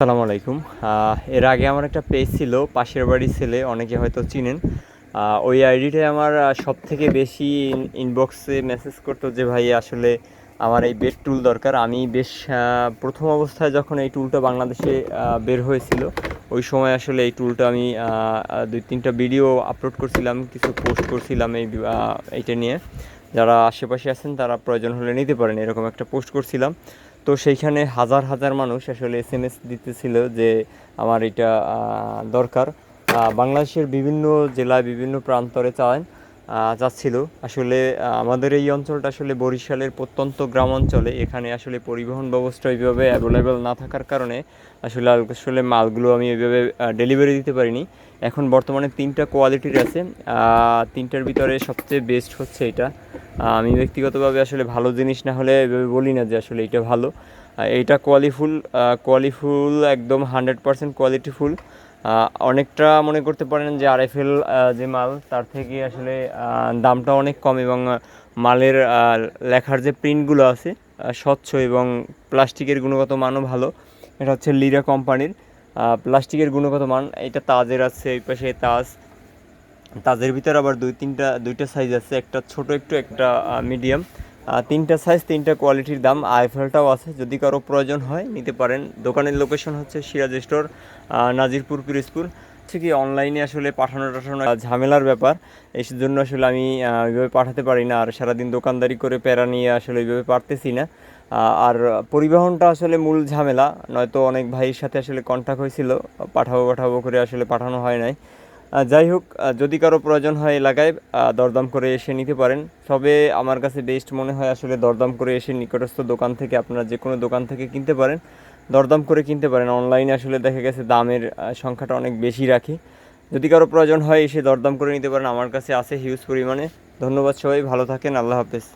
আসসালামু আলাইকুম। এর আগে আমার একটা পেজ ছিল পাশের বাড়ির ছেলে, অনেকে হয়তো চিনেন। ওই আইডিটায় আমার সবথেকে বেশি ইনবক্সে মেসেজ করতো যে ভাই আসলে আমার এই বেড টুল দরকার। আমি বেশ প্রথম অবস্থায় যখন এই টুলটা বাংলাদেশে বের হয়েছিল, ওই সময় আসলে এই টুলটা আমি 2-3টা ভিডিও আপলোড করছিলাম, কিছু পোস্ট করছিলাম এইটা নিয়ে। যারা আশেপাশে আছেন তারা প্রয়োজন হলে নিতে পারেন, এরকম একটা পোস্ট করছিলাম। তো সেইখানে হাজার হাজার মানুষ আসলে এসএমএস দিতেছিল যে আমার এটা দরকার। বাংলাদেশের বিভিন্ন জেলায় বিভিন্ন প্রান্তরে চাচ্ছিল। আসলে আমাদের এই অঞ্চলটা আসলে বরিশালের প্রত্যন্ত গ্রাম অঞ্চলে, এখানে আসলে পরিবহন ব্যবস্থা ওইভাবে অ্যাভেলেবেল না থাকার কারণে আসলে মালগুলো আমি ওইভাবে ডেলিভারি দিতে পারিনি। এখন বর্তমানে 3টা কোয়ালিটির আছে, 3টার ভিতরে সবচেয়ে বেস্ট হচ্ছে এটা। আমি ব্যক্তিগতভাবে আসলে ভালো জিনিস না হলে এভাবে বলি না যে আসলে এটা ভালো। এইটা কোয়ালিফুল একদম 100% কোয়ালিটিফুল। অনেকটা মনে করতে পারেন যে আরএফএল যে মাল তার থেকে আসলে দামটা অনেক কম, এবং মালের লেখার যে প্রিন্টগুলো আছে স্বচ্ছ, এবং প্লাস্টিকের গুণগত মানও ভালো। এটা হচ্ছে লিরা কোম্পানির প্লাস্টিকের গুণগত মান। এটা তাজের আছে, এই পাশে তাজের ভিতরে আবার দুইটা সাইজ আছে, একটা ছোট একটু, একটা মিডিয়াম। 3টা সাইজ, 3টা কোয়ালিটির দাম। আইফেলটাও আছে, যদি কারো প্রয়োজন হয় নিতে পারেন। দোকানের লোকেশন হচ্ছে সিরাজ স্টোর, নাজিরপুর, পিরোজপুর। হচ্ছে কি অনলাইনে আসলে পাঠানো ঝামেলার ব্যাপার, এই জন্য আসলে আমি ওইভাবে পাঠাতে পারি না, আর সারাদিন দোকানদারি করে প্যারা নিয়ে আসলে ওইভাবে পারতেছি না। আর পরিবহনটা আসলে মূল ঝামেলা, নয়তো অনেক ভাইয়ের সাথে আসলে কন্ট্যাক্ট হয়েছিল, পাঠাবো করে আসলে পাঠানো হয় নাই। যাই হোক, যদি কারো প্রয়োজন হয় এলাকায় দরদাম করে এসে নিতে পারেন। তবে আমার কাছে বেস্ট মনে হয় আসলে দরদাম করে এসে নিকটস্থ দোকান থেকে, আপনারা যে কোনো দোকান থেকে কিনতে পারেন, দরদাম করে কিনতে পারেন। অনলাইনে আসলে দেখা গেছে দামের সংখ্যাটা অনেক বেশি রাখি। যদি কারো প্রয়োজন হয় এসে দরদাম করে নিতে পারেন, আমার কাছে আছে হিউজ পরিমাণে। ধন্যবাদ, সবাই ভালো থাকেন, আল্লাহ হাফেজ।